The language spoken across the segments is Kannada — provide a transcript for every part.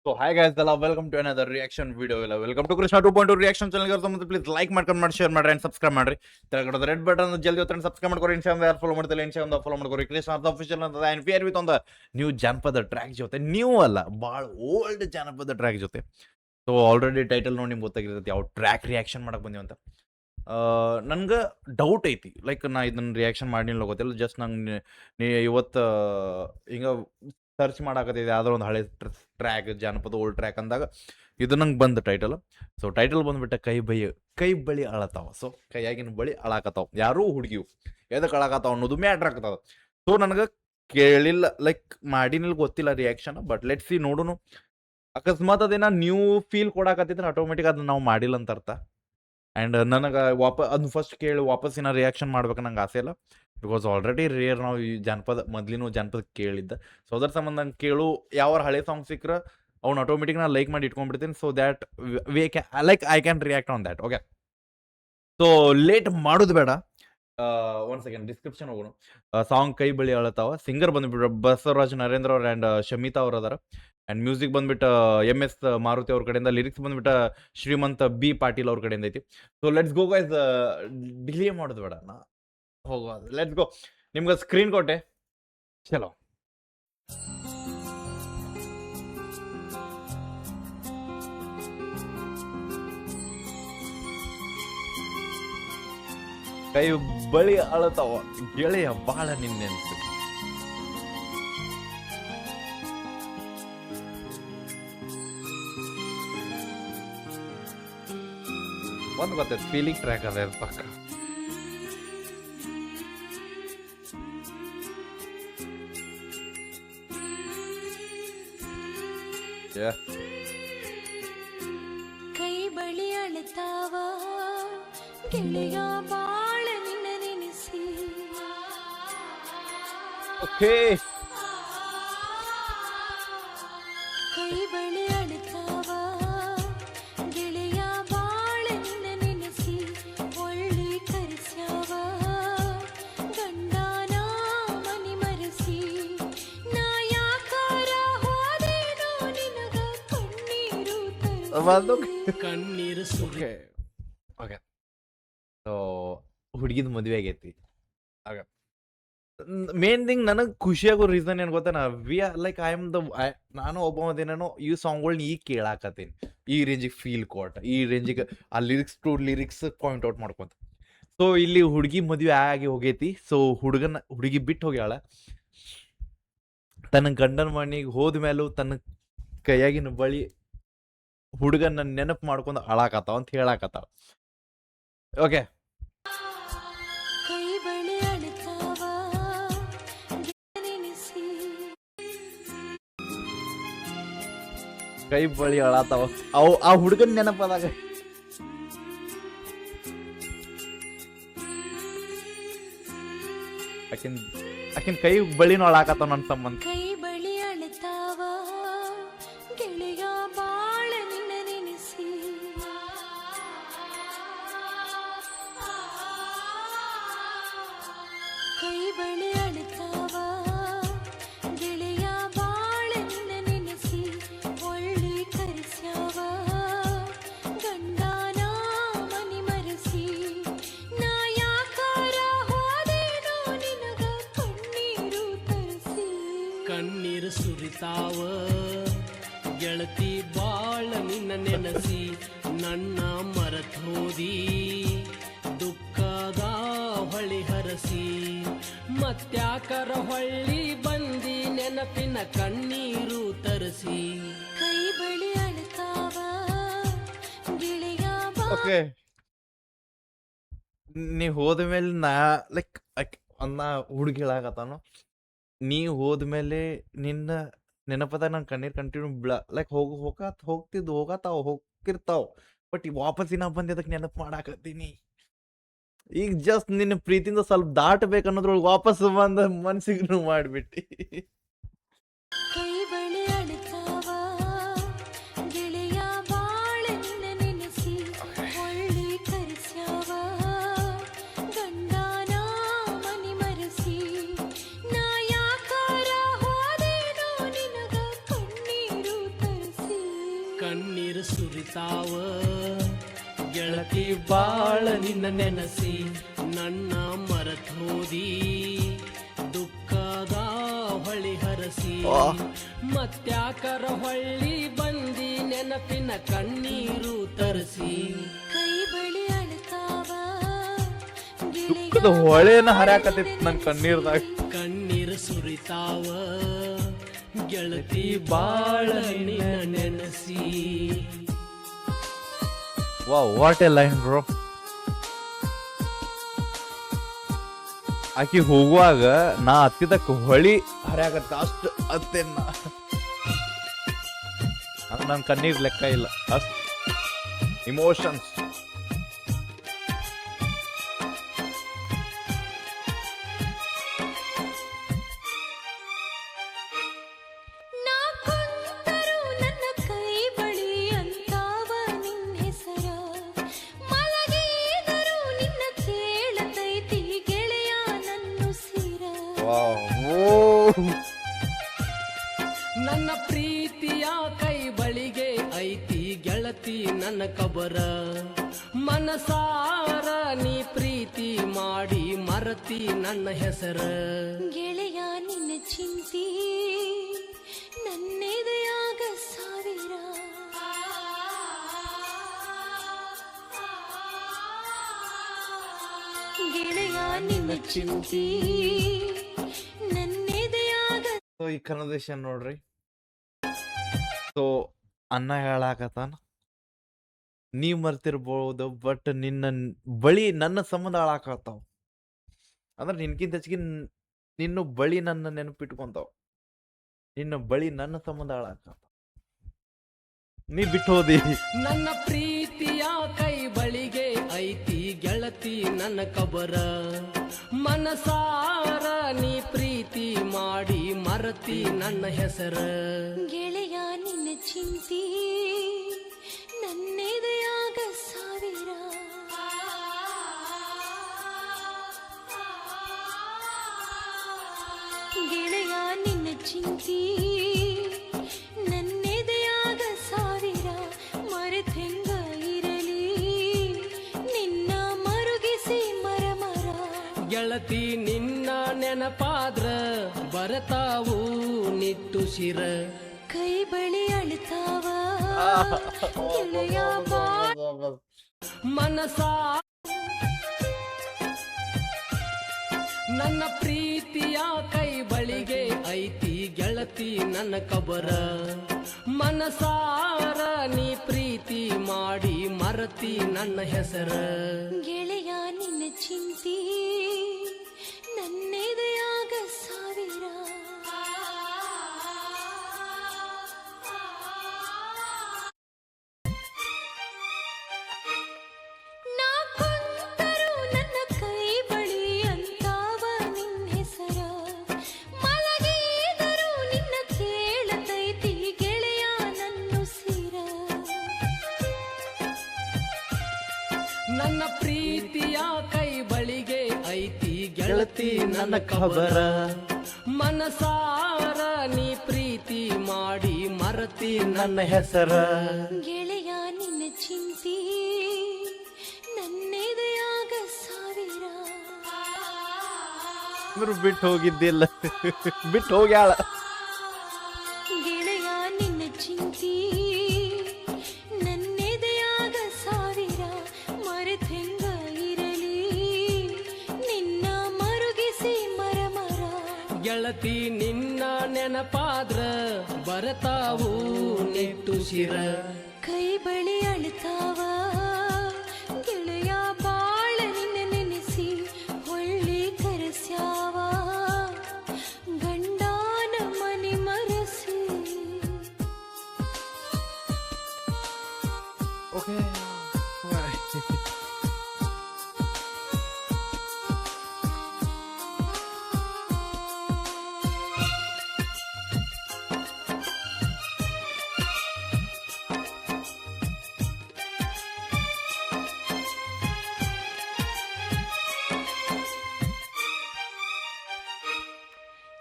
So hi guys, welcome to another reaction video. Welcome to Krishna 2.2 reaction channel. Please like ಮಾಡ್ಕೊಂಡು share ಮಾಡ್ರಿ and subscribe ಮಾಡ್ರಿ. ತೆಳಗಡೆ ರೆಡ್ ಬಟನ್ ಜಲ್ದಿ ಒತ್ತಂಡು subscribe ಮಾಡ್ಕೊರಿ. Instagram ಯಾರು ಫಾಲೋ ಮಾಡ್ತಿಲ್ಲ Instagram ಫಾಲೋ ಮಾಡ್ಕೊರಿ. ಕೃಷ್ಣ ಅಫಿಷಿಯಲ್ ಅಂತ and we are with on the new ಜಾನಪದ ಟ್ರ್ಯಾಕ್ ಜೊತೆ ನ್ಯೂ ಅಲ್ಲ ಭಾಳ ಓಲ್ಡ್ ಜಾನಪದ ಟ್ರ್ಯಾಕ್ ಜೊತೆ. ಸೊ ಆಲ್ರೆಡಿ ಟೈಟಲ್ ನೋಡಿ ನಿಮ್ಗೆ ಗೊತ್ತಾಗಿರುತ್ತೆ ಯಾವ ಟ್ರ್ಯಾಕ್ ರಿಯಾಕ್ಷನ್ ಮಾಡಕ್ ಬಂದೀವಿ ಅಂತ. ನನ್ಗೆ ಡೌಟ್ ಐತಿ ಲೈಕ್ ನಾ ಇದನ್ನ ರಿಯಾಕ್ಷನ್ ಮಾಡಿಲ್ಲ ಗೊತ್ತಿಲ್ಲ ಜಸ್ಟ್ ನಂಗೆ ಇವತ್ತು ಹಿಂಗ ಸರ್ಚ್ ಮಾಡಾಕತ್ತಿದೆ ಯಾವ್ದೋ ಒಂದು ಹಳೆ ಟ್ರ್ಯಾಕ್ ಜಾನಪದ ಓಲ್ಡ್ ಟ್ರ್ಯಾಕ್ ಅಂದಾಗ ಇದು ನಂಗೆ ಬಂದ ಟೈಟಲ್. ಸೊ ಟೈಟಲ್ ಬಂದ್ಬಿಟ್ಟ ಕೈ ಬಳಿ ಅಳತಾವ. ಸೊ ಕೈಯಾಗಿನ ಬಳಿ ಅಳಾಕತ್ತಾವ ಯಾರೂ ಹುಡುಗಿವು ಎದಕ್ಕೆ ಅಳಾಕತ್ತಾವ ಅನ್ನೋದು ಮ್ಯಾಟ್ರ್ ಆಗ್ತದ. ಸೊ ನನಗೆ ಕೇಳಿಲ್ಲ ಲೈಕ್ ಮಾಡಿನಿಲ್ಲ ಗೊತ್ತಿಲ್ಲ ರಿಯಾಕ್ಷನ್, ಬಟ್ ಲೆಟ್ ಸಿ ನೋಡುನು. ಅಕಸ್ಮಾತ್ ಅದೇನ ನ್ಯೂ ಫೀಲ್ ಕೊಡಾಕತ್ತಿದ್ರೆ ಆಟೋಮೆಟಿಕ್ ಅದನ್ನ ನಾವು ಮಾಡಿಲ್ಲ ಅಂತ ಅರ್ಥ. ಆ್ಯಂಡ್ ನನಗೆ ಅದನ್ನ ಫಸ್ಟ್ ಕೇಳಿ ವಾಪಸ್ಸಿನ ರಿಯಾಕ್ಷನ್ ಮಾಡ್ಬೇಕು ನಂಗೆ ಆಸೆ ಇಲ್ಲ. ಬಿಕಾಸ್ ಆಲ್ರೆಡಿ ರೇರ್ ನಾವು ಈ ಮೊದಲಿನ ಜಾನಪದ ಕೇಳಿದ್ದ. ಸೊ ಅದರ ಸಂಬಂಧ ನಂಗೆ ಕೇಳು ಯಾವ ಹಳೆ ಸಾಂಗ್ ಸಿಕ್ಕರೆ ಅವ್ನು ಆಟೋಮೆಟಿಕ್ ನಾನು ಲೈಕ್ ಮಾಡಿ ಇಟ್ಕೊಂಡ್ಬಿಡ್ತೀನಿ. So that I can react on that. Okay, so late ಮಾಡೋದು ಬೇಡ. ಒನ್ ಸೆಕೆಂಡ್ ಡಿಸ್ಕ್ರಿಪ್ಷನ್ ಹೋಗೋಣ. ಸಾಂಗ್ ಕೈ ಬಳಿ ಅಳತಾವ. ಸಿಂಗರ್ ಬಂದ್ಬಿಟ್ಟು ಬಸವರಾಜ್ ನರೇಂದ್ರ ಅವ್ರು ಆ್ಯಂಡ್ ಶಮಿತಾ ಅವ್ರು ಅದಾರ. ಆ್ಯಂಡ್ ಮ್ಯೂಸಿಕ್ ಬಂದ್ಬಿಟ್ಟು MS ಮಾರುತಿ ಅವ್ರ ಕಡೆಯಿಂದ, ಲಿರಿಕ್ಸ್ ಬಂದ್ಬಿಟ್ಟು ಶ್ರೀಮಂತ B ಪಾಟೀಲ್ ಅವ್ರ ಕಡೆಯಿಂದ ಐತಿ. So let's go guys, delay ಮಾಡೋದು ಬೇಡ, ಹೋಗೋದು ಲೆಟ್ಸ್ ಗೋ. ನಿಮ್ಗೆ ಸ್ಕ್ರೀನ್ ಕೊಟ್ಟೆ, ಚಲೋ. ಕೈ ಬಳಿ ಅಳತಾವ ಗೆಳೆಯ ಬಾಳ ನಿನ್ನೆನ್ಸು. ಒಂದು ಗೊತ್ತೈತೆ ಫೀಲಿಂಗ್ ಟ್ರ್ಯಾಕ್ ಅದ ಪಕ್ಕ. ಕೈ ಬಳಿ ಅಳತಾವ ಗೆಳೆಯ ಬಾಳ ನಿನ್ನ ನೆನೆಸಿ. ಓಕೆ, ಕೈ ಬಳಿ ಅಳತಾವ ಗೆಳೆಯ ಬಾಳ ನಿನ್ನ ನೆನೆಸಿ. ಒಳ್ಳಿ ಕರೆಸ್ಯಾವ ಗಂಡನ ಮನಿ ಮರೆಸಿ. ನಾ ಯಾಕಾರ ಹೋದೇನೋ ನಿನಗ ಕಣ್ಣೀರು ಸುರಿ. ಓಕೆ, ಸೊ ಹುಡುಗಿದ ಮದುವೆ ಆಗೈತಿ. ಆಗ ಮೇನ್ ಥಿಂಗ್ ನನಗೆ ಖುಷಿಯಾಗೋ ರೀಸನ್ ಏನು ಗೊತ್ತಾ, ನಾನು ಒಬ್ಬ ದಿನನೂ ಈ ಸಾಂಗ್ಗಳನ್ನ ಈಗ ಕೇಳಾಕತ್ತೀನಿ. ಈ ರೇಂಜಿಗೆ ಫೀಲ್ ಕೊಟ್ಟ, ಈ ರೇಂಜಿಗೆ ಆ ಲಿರಿಕ್ಸ್ ಪಾಯಿಂಟ್ ಔಟ್ ಮಾಡ್ಕೊಂತ. ಸೊ ಇಲ್ಲಿ ಹುಡುಗಿ ಮದುವೆ ಆಗಿ ಹೋಗೈತಿ. ಸೊ ಹುಡುಗಿ ಬಿಟ್ಟು ಹೋಗ್ಯಾಳ. ತನ್ನ ಗಂಡನ ಮನೆಗೆ ಹೋದ ಮೇಲೂ ತನ್ನ ಕೈಯಾಗಿನ ಬಳಿ ಹುಡುಗನ ನೆನಪು ಮಾಡ್ಕೊಂಡು ಅಳಾಕತ್ತಾವ ಅಂತ ಹೇಳಾಕತ್ತಾವ. ಓಕೆ, ಕೈ ಬಳಿ ಅಳತಾವ ನೆನೆಸಿ. ಕೈ ಬಳಿ ಅಳಾತಾವ ಆ ಹುಡುಗನ ನೆನಪದಾಗ. ಆಕಿನ್ ಕೈ ಬಳಿನೂ ಅಳಾಕತ್ತಾವ ನನ್ನ ಸಂಬಂಧ. ಕೈ ಬಳಿ ಅಳತಾವ ಗೆಳೆಯ ಬಾಳ ನಿನ್ನ ನೆನೆಸಿ. ಕೈ ಬಳಿ ಅಳತಾವ ಗೆಳೆಯ ಬಾಳ ನಿನ್ನ ನೆನೆಸಿ. ಒಳ್ಳಿ ಕರೆಸ್ಯಾವ ಗಂಡನ ಮನಿ ಮರೆಸಿ. ನಾ ಯಾಕಾರ ಹೋದೇನೋ ನಿನಗ ಕಣ್ಣೀರು ಸುರಿತಾವ ಗೆಳತಿ ಬಾಳ ನಿನ್ನ ನೆನೆಸಿ. ನನ್ನ ಮರತೋದಿ ದುಃಖದ ಹೊಳಿ ಹರಸಿ. ಮತ್ಯಾಕರ ಹೊಳ್ಳಿ ಬಂದಿ ನೆನಪಿನ ಕಣ್ಣೀರು ತರಿಸಿ. ಕೈ ಬಳಿ ಅಳತಾವ ಗೆಳೆಯ. ಓಕೆ, ನೀ ಹೋದ್ಮೇಲೆ ನಾ ಲೈಕ್ ಅನ್ನ ಹುಡುಗಿ ಹೇಳಾಕತ್ತಾನು. ನೀ ಹೋದ್ಮೇಲೆ ನಿನ್ನ ನೆನಪದ ನನ್ನ ಕಣ್ಣೀರ್ ಕಂಟಿನ್ಯೂ ಲೈಕ್ ಹೋಗಿರ್ತಾವ. ಬಟ್ ವಾಪಸ್ಸಿನ ಬಂದಿದ್ದಕ್ಕೆ ನೆನಪು ಮಾಡಾಕತ್ತೀನಿ. ಈಗ ಜಸ್ಟ್ ನಿನ್ನ ಪ್ರೀತಿಯಿಂದ ಸ್ವಲ್ಪ ದಾಟಬೇಕನ್ನೋದ್ರೊಳಗೆ ವಾಪಸ್ ಬಂದ ಮನ್ಸಿಗೆ ಮಾಡಿಬಿಟ್ಟು. ಕೈ ಬಳಿ ಅಳತಾವ ಗೆಳೆಯ ಬಾಳ ನಿನ್ನ ನೆನೆಸಿ. ಒಳ್ಳಿ ಕರೆಸ್ಯಾವ ಗಂಡನ ಮನಿ ಮರೆಸಿ. ನಾ ಯಾಕಾರ ಹೋದೇನೋ ನಿನಗ ಕಣ್ಣೀರು ತರಿಸಿ. ಸುರಿತಾವ ಗೆಳತಿ ಬಾಳ ನಿನ್ನ ನೆನಸಿ ನನ್ನ ಮರತೋದಿ ದುಃಖದ ಹೊಳಿ ಹರಸಿ ಮತ್ಯಾಕರ ಹೊಳ್ಳಿ ಬಂದಿ ನೆನಪಿನ ಕಣ್ಣೀರು ತರಿಸಿ ಕೈ ಬಳಿ ಅಳ್ತಾವ ದುಃಖದ ಹೊಳೆನ ಹರ್ಯಾಕತ್ತಿತ್ತು ನನ್ ಕಣ್ಣೀರ್ದಾಗ. ಕಣ್ಣೀರು ಸುರಿತಾವ ಗೆಳತಿ ಬಾಳ ನಿನ್ನ ನೆನಸಿ. Wow, what A line bro. ಆಕಿ ಹೋಗುವಾಗ ನಾ ಹತ್ತಿದಕ್ ಹೊಳಿ ಹರ್ಯಾಕತ್ತ ಅಷ್ಟು ಹತ್ತೇನ ನನ್ ಕಣ್ಣೀರ್ ಲೆಕ್ಕ ಇಲ್ಲ, ಅಷ್ಟು ಇಮೋಷನ್ಸ್. ನಾ ಕುಂತರೂ ನನ್ನ ಕೈ ಬಳಿ ಅಂತಾವ ನಿನ್ನ ಹೆಸರ ಮಲಗಿದರೂ ನಿನ್ನ ಕೇಳತೈತಿ ಗೆಳೆಯ ನನ್ನುಸಿರ ನನ್ನ ಪ್ರೀತಿಯ ಕೈ ಬಳಿಗೆ ಐತಿ ಗೆಳತಿ ನನ್ನ ಕಬರ ಮನಸಾರ ನೀ ಪ್ರೀತಿ ಮಾಡಿ ಮರತಿ ನನ್ನ ಹೆಸರ ಗೆಳೆಯ ನಿನ್ನ ಚಿಂತಿ ನನ್ನೆದೆಯಾಗ ಸಾವಿರ ಗೆಳೆಯ ನಿನ್ನ ಚಿಂತಿ ನನ್ನೆದೆಯಾಗ. ಸೊ ಈ ಕನ್ವರ್ಸೇಷನ್ ನೋಡ್ರಿ. ಸೊ ಅನ್ನ ಹೇಳಾಕತ್ತಾನ, ನೀವ್ ಮರ್ತಿರ್ಬೋದು, ಬಟ್ ನಿನ್ನ ಬಳಿ ನನ್ನ ಸಂಬಂಧ ಹಾಳಾಕತ್ತಾವ. ಅಂದ್ರೆ ನಿನ್ಕಿಂತ ಹೆಚ್ಚಿಗೆ ನಿನ್ನ ಬಳಿ ನನ್ನ ನೆನಪಿಟ್ಕೊಂತಾವ, ನಿನ್ನ ಬಳಿ ನನ್ನ ಸಂಬಂಧ ಹಾಳಾಕತ್ತಾವ. ನೀ ಬಿಟ್ಟು ಹೋದಿ. ನನ್ನ ಪ್ರೀತಿಯ ಕೈ ಬಳಿಗೆ ಐತಿ ಗೆಳತಿ ನನ್ನ ಕಬರ ಮನಸಾರ ನೀ ಪ್ರೀತಿ ಮಾಡಿ ಮರತಿ ನನ್ನ ಹೆಸರ ಗೆಳೆಯ ನಿನ್ನ ಚಿಂತಿ ನನ್ನೆದೆಯಾಗ ಸಾವಿರ ಗೆಳೆಯ ನಿನ್ನ ಚಿಂತಿ ನನ್ನೆದೆಯಾಗ ಸಾವಿರ ಮರೆತೆಂಗ ಇರಲಿ ನಿನ್ನ ಮರುಗಿಸಿ ಮರಮರ. ಗೆಳತಿ ನಿನ್ನ ನೆನಪಾದ್ರ ಬರತಾವು ನಿಟ್ಟುಸಿರ ಕೈ ಬಳಿ ಅಳ್ತಾವ ಗೆಳೆಯ ಮನಸಾ ನನ್ನ ಪ್ರೀತಿಯ ಕೈ ಬಳಿಗೆ ಐತಿ ಗೆಳತಿ ನನ್ನ ಕಬರ ಮನಸಾರ ನೀ ಪ್ರೀತಿ ಮಾಡಿ ಮರತಿ ನನ್ನ ಹೆಸರ ಗೆಳೆಯ ನಿನ್ನ ಚಿಂತಿ ನನ್ನೆದೆಯಾಗ ಸಾವಿರ ನಾ ಕುಂತರೂ ನನ್ನ ಕೈ ಬಳಿ ಅಂತಾವ ನಿನ್ನ ಹೆಸರ ಮಲಗಿದರೂ ನಿನ್ನ ಕೇಳತೈತಿ ಗೆಳೆಯ ನನ್ನುಸಿರ. ನನ್ನ ಪ್ರೀತಿಯ ಕೈ ಬಳಿಗೆ ಐತಿ ಗೆಳತಿ ನನ್ನ ಖಬರ ಮನಸಾರ ನೀ ಪ್ರೀತಿ ಮಾಡಿ ಮರತಿ ನನ್ನ ಹೆಸರ ಗೆಳೆಯ ನಿನ್ನ ಚಿಂತಿ ನನ್ನೆದೆಯಾಗ ಸಾವಿರ ಅಂದ್ರು ಬಿಟ್ಟು ಹೋಗಿದ್ದಿಲ್ಲ, ಬಿಟ್ಟು ಹೋಗ್ಯಾಳ. ಗೆಳೆಯ ನಿನ್ನ ಚಿಂತಿ ನನ್ನೆದೆಯಾಗ ಸಾವಿರ ಮರೆತೆಂಗ ಇರಲಿ ನಿನ್ನ ಮರುಗಿಸಿ ಮರಮರ. ಗೆಳತಿ ನಿನ್ನ ನೆನಪಾದ್ರ ಬರತಾವು ನಿಟ್ಟುಸಿರ ಕೈ ಬಳಿ ಅಳ್ತಾವ ಗೆಳೆಯ ಬಾಳ ನಿನ್ನ ನೆನೆಸಿ ಹೊಳ್ಳಿ ಕರೆಸ್ಯಾವ ಗಂಡನ ಮನೆ ಮರೆಸಿ. ಓಕೆ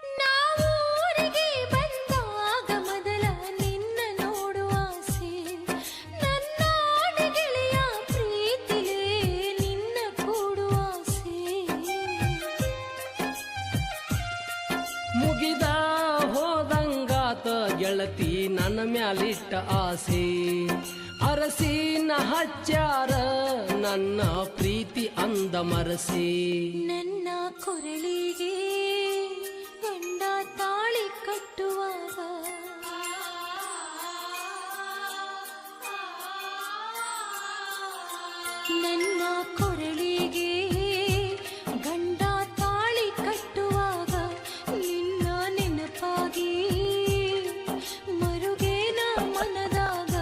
ನಾವೂರಿಗೆ ಬಂದಾಗ ಮೊದಲ ನಿನ್ನ ನೋಡುವ ಆಸೆ ನನ್ನ ನನ್ನ ಮ್ಯಾಲಿಟ್ಟ ಆಸೆ ಅರಸಿನ ಹಚ್ಚಾರ ನನ್ನ ಪ್ರೀತಿ ಅಂದ ಮರಸಿ ನನ್ನ ಕೊರಳಿಗೆ ಗಂಡ ತಾಳಿ ಕಟ್ಟುವಾಗ ನನ್ನ ಕೊರಳಿಗೆ ಗಂಡ ತಾಳಿ ಕಟ್ಟುವಾಗ ನಿನ್ನ ನೆನಪಾಗಿ ಮರುಗೇನ ಮನದಾಗ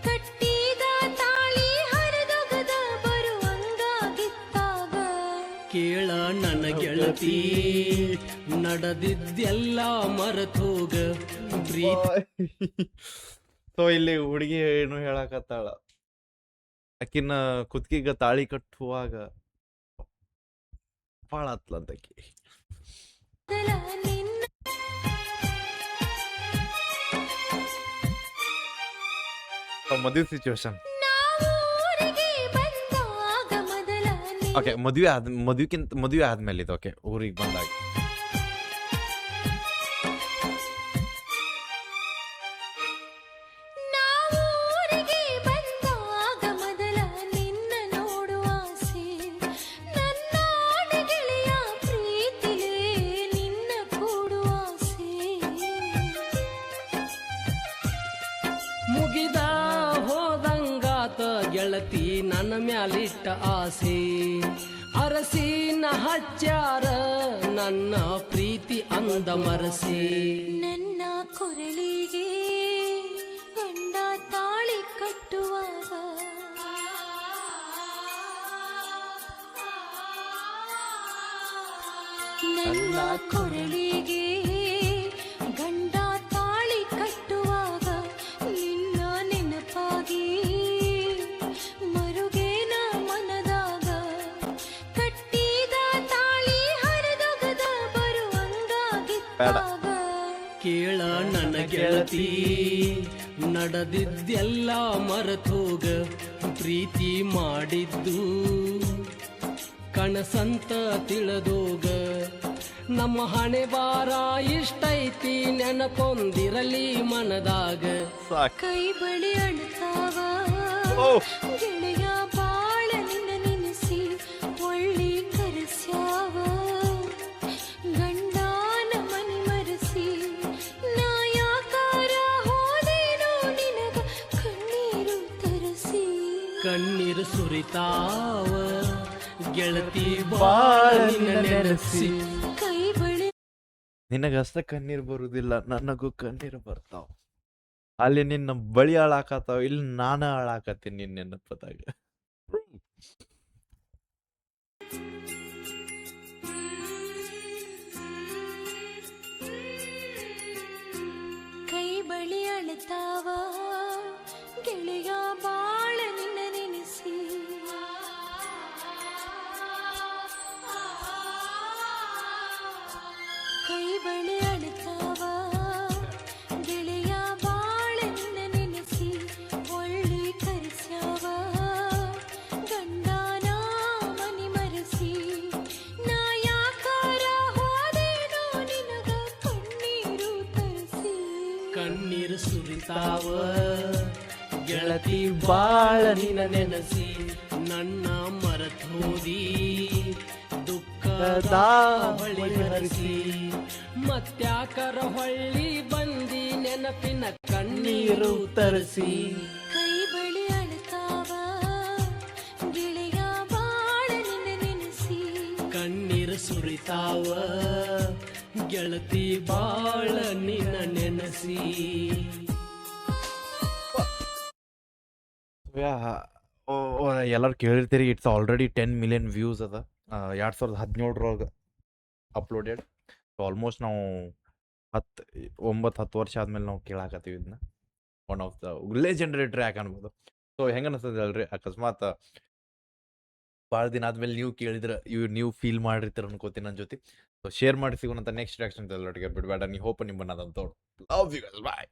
ಕಟ್ಟಿದ ತಾಳಿ ಹರಿದೊಗದ ಬರುವಂಗಾಗಿತ್ತಾಗ ಕೇಳ ನನ್ನ ಗೆಳತಿ ನಡೆದಿದ್ದೆಲ್ಲ ಮರೆತೋಗ ಪ್ರೀತಿ ಸೊ ಇಲ್ಲಿ ಹುಡುಗಿ ಏನು ಹೇಳಕತ್ತಾಳ, ಆಕಿನ ಕುತ್ತಿಗೆಗ ತಾಳಿ ಕಟ್ಟುವಾಗ ಭಾಳ ಹತ್ಲಂತಕಿ. ಮೊದಲ ನಿನ್ನ ಮದುವೆ ಸಿಚುವೇಶನ್ ನಾವೂರಿಗೆ ಬಂದಾಗ ಮೊದಲ ನಿನ್ನ ಓಕೆ, ಮದುವೆ ಆದ್ಮೇಲೆ ಇದು ಓಕೆ, ಊರಿಗೆ ಬಂದಾಗ ನಾವೂರಿಗೆ ಬಂದಾಗ ಮೊದಲ ನಿನ್ನ ನೋಡುವ ಆಸೆ ನನ್ನ ಗೆಳೆಯ ಪ್ರೀತಿಲೇ ನಿನ್ನ ಕೂಡುವ ಆಸೆ ಮುಗಿದ ಹೋದಂಗಾತ ಗೆಳತಿ ನನ್ನ ಮ್ಯಾಲಿಟ್ಟ ಆಸೆ ಅರಸಿನ ಹಚ್ಚಾರ ನನ್ನ ಪ್ರೀತಿ ಅಂದ ಮರಸಿ ನನ್ನ ಕೊರಳಿಗೆ ಗಂಡ ತಾಳಿ ಕಟ್ಟುವಾಗ ನನ್ನ ಕೊರಳಿಗೆ ಗಂಡ ತಾಳಿ ಕಟ್ಟುವಾಗ ನಿನ್ನ ನೆನಪಾಗಿ ಮರುಗೇನ ಮನದಾಗ ಕಟ್ಟಿದ ತಾಳಿ ಹರಿದೊಗದ ಬರುವಂಗಾಗಿತ್ತಾಗ ಕೇಳ ನನ್ನ ಗೆಳತಿ ನಡೆದಿದ್ದೆಲ್ಲ ಮರೆತೋಗ ಪ್ರೀತಿ ಮಾಡಿದ್ದು ಕನಸಂತ ತಿಳಿದೋಗ ನಮ್ಮ ಹಣೆ ಬಾರ ಇಷ್ಟೈತಿ ನೆನಪೊಂದಿರಲಿ ಮನದಾಗ ಸಾಕು. ಕೈ ಬಳಿ ಅಳ್ತಾವ ಓ. ಗೆಳೆಯ ಬಾಳ ನಿನ್ನ ನೆನೆಸಿ ಒಳ್ಳಿ ಕರೆಸ್ಯಾವ ಗಂಡನ ಮನೆ ಮರೆಸಿ ನಾ ಯಾಕಾರ ಹೋದೇನೋ ನಿನಗ ಕಣ್ಣೀರು ತರಸಿ ಕಣ್ಣೀರು ಸುರಿತಾವ ಗೆಳತಿ ಬಾಳ ನಿನ್ನ ನೆನೆಸಿ ಕೈ ಬಳಿ ನಿನಗಷ್ಟ ಕಣ್ಣೀರು ಬರುದಿಲ್ಲ, ನನಗೂ ಕಣ್ಣೀರು ಬರ್ತಾವ. ಅಲ್ಲಿ ನಿನ್ನ ಬಳಿ ಹಾಳಾಕತ್ತಾವ, ಇಲ್ಲಿ ನಾನು ಹಾಳಾಕತ್ತೀನಿ ನಿನ್ನ ನೆನಪದಾಗ. ಕೈ ಬಳಿ ಅಳ್ತಾವ ಗೆಳೆಯ ಬಾಳ ನಿನ್ನ ನೆನೆಸಿ ಕೈ ಬಳಿ ಅಳ್ತಾವ ಗೆಳೆಯ ಬಾಳ ನಿನ್ನ ನೆನೆಸಿ ಒಳ್ಳಿ ಕರೆಸ್ಯಾವ ಗಂಡನ ಮನೆ ಮರೆಸಿ ನಾ ಯಾಕಾರ ಹೋದೇನೋ ನಿನಗ ಕಣ್ಣೀರು ತರಿಸಿ ಕಣ್ಣೀರು ಸುರಿತಾವ ಗೆಳತಿ ಬಾಳ ನಿನ್ನ ನೆನೆಸಿ ನನ್ನ ಮರೆತೋದಿ ದುಃಖದ ಹೊಳಿ ಹರಿಸಿ ಮತ್ಯಾಕರ ಹೊಳ್ಳಿ ಬಂದಿ ನೆನಪಿನ ಕಣ್ಣೀರು ತರಿಸಿ ಕೈ ಬಳಿ ಅಳ್ತಾವ ಗೆಳೆಯ ಬಾಳ ನಿನ್ನ ನೆನೆಸಿ ಕಣ್ಣೀರು ಸುರಿತಾವ ಗೆಳತಿ ಬಾಳ ನಿನ್ನ ನೆನೆಸಿ ಎಲ್ಲರೂ ಕೇಳಿರ್ತೀರಿ, ಇಟ್ಸ್ ಆಲ್ರೆಡಿ 10 ಮಿಲಿಯನ್ ವ್ಯೂಸ್ ಅದ. 2017 ಅಪ್ಲೋಡೆಡ್. ಆಲ್ಮೋಸ್ಟ್ ನಾವು 9-10 ವರ್ಷ ಆದ್ಮೇಲೆ ನಾವು ಕೇಳಾಕತ್ತೀವಿ ಇದನ್ನ. One of the legendary track ಅನ್ಬೋದು. ಸೊ ಹೆಂಗ ಅನಿಸ್ತದೆ ಅಲ್ರಿ, ಅಕಸ್ಮಾತ್ ಭಾಳ ದಿನ ಆದ್ಮೇಲೆ ನೀವು ಕೇಳಿದ್ರೆ ನೀವು ಫೀಲ್ ಮಾಡಿರ್ತೀರ ಅನ್ಕೋತೀನಿ ನನ್ನ ಜೊತೆ. ಸೊ ಶೇರ್ ಮಾಡಿ, ಸಿಗೋಣಂತ ನೆಕ್ಸ್ಟ್ ರಿಯಾಕ್ಷನ್ ಎಲ್ಲರಿಗೆ ಬಿಡಬೇಡ. ನೀವು ಹೋಪ್ ನಿಮ್ಮನ್ನ ಲವ್ ಯು ಗೈಸ್, ಬಾಯ್.